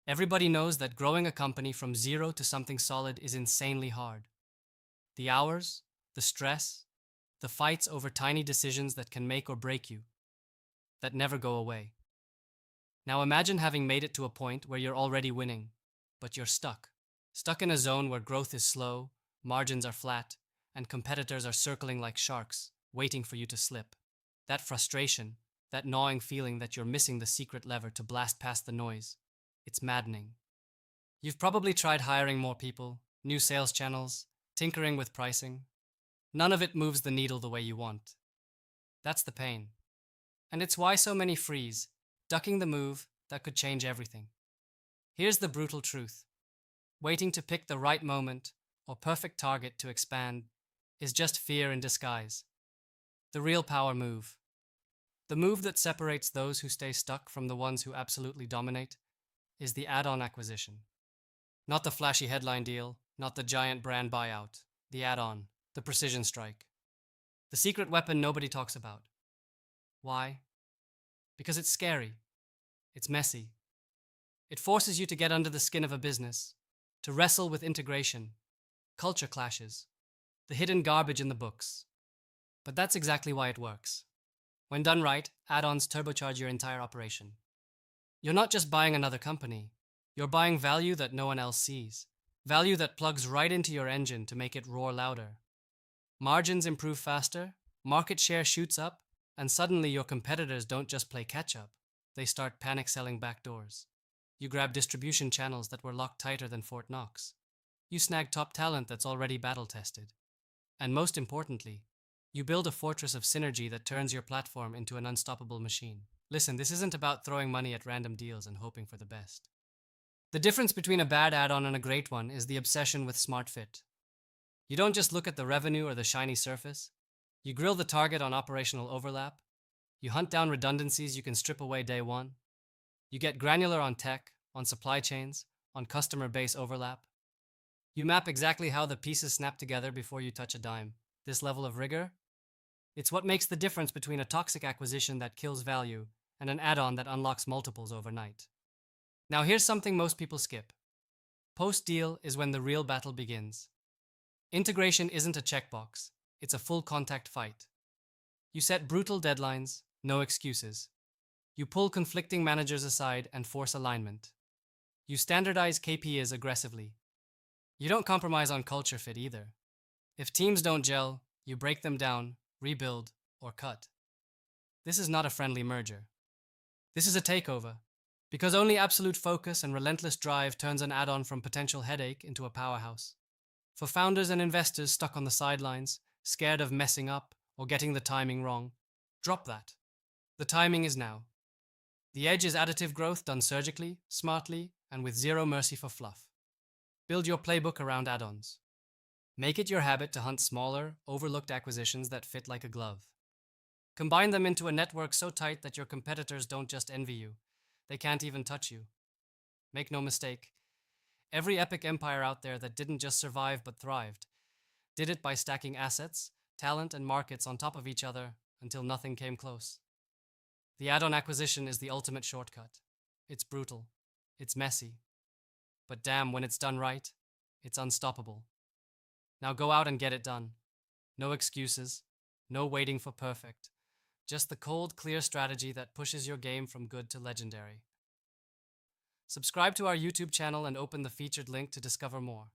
Everybody knows that growing a company from zero to something solid is insanely hard. The hours, the stress, the fights over tiny decisions that can make or break you, that never go away. Now imagine having made it to a point where you're already winning, but you're stuck. Stuck in a zone where growth is slow, margins are flat, and competitors are circling like sharks, waiting for you to slip. That frustration, that gnawing feeling that you're missing the secret lever to blast past the noise, it's maddening. You've probably tried hiring more people, new sales channels, tinkering with pricing. None of it moves the needle the way you want. That's the pain. And it's why so many freeze, ducking the move that could change everything. Here's the brutal truth. Waiting to pick the right moment or perfect target to expand is just fear in disguise. The real power move, the move that separates those who stay stuck from the ones who absolutely dominate, is the add-on acquisition. Not the flashy headline deal, not the giant brand buyout, the add-on, the precision strike. The secret weapon nobody talks about. Why? Because it's scary. It's messy. It forces you to get under the skin of a business, to wrestle with integration, culture clashes, the hidden garbage in the books. But that's exactly why it works. When done right, add-ons turbocharge your entire operation. You're not just buying another company, you're buying value that no one else sees, value that plugs right into your engine to make it roar louder. Margins improve faster, market share shoots up, and suddenly your competitors don't just play catch-up, they start panic selling backdoors. You grab distribution channels that were locked tighter than Fort Knox. You snag top talent that's already battle-tested. And most importantly, you build a fortress of synergy that turns your platform into an unstoppable machine. Listen, this isn't about throwing money at random deals and hoping for the best. The difference between a bad add-on and a great one is the obsession with smart fit. You don't just look at the revenue or the shiny surface. You grill the target on operational overlap. You hunt down redundancies you can strip away day one. You get granular on tech, on supply chains, on customer base overlap. You map exactly how the pieces snap together before you touch a dime. This level of rigor, it's what makes the difference between a toxic acquisition that kills value and an add-on that unlocks multiples overnight. Now here's something most people skip. Post-deal is when the real battle begins. Integration isn't a checkbox, it's a full contact fight. You set brutal deadlines, no excuses. You pull conflicting managers aside and force alignment. You standardize KPIs aggressively. You don't compromise on culture fit either. If teams don't gel, you break them down, rebuild, or cut. This is not a friendly merger. This is a takeover, because only absolute focus and relentless drive turns an add-on from potential headache into a powerhouse. For founders and investors stuck on the sidelines, scared of messing up or getting the timing wrong, drop that. The timing is now. The edge is additive growth done surgically, smartly, and with zero mercy for fluff. Build your playbook around add-ons. Make it your habit to hunt smaller, overlooked acquisitions that fit like a glove. Combine them into a network so tight that your competitors don't just envy you, they can't even touch you. Make no mistake, every epic empire out there that didn't just survive but thrived, did it by stacking assets, talent, and markets on top of each other until nothing came close. The add-on acquisition is the ultimate shortcut. It's brutal, it's messy, but damn, when it's done right, it's unstoppable. Now go out and get it done. No excuses, no waiting for perfect. Just the cold, clear strategy that pushes your game from good to legendary. Subscribe to our YouTube channel and open the featured link to discover more.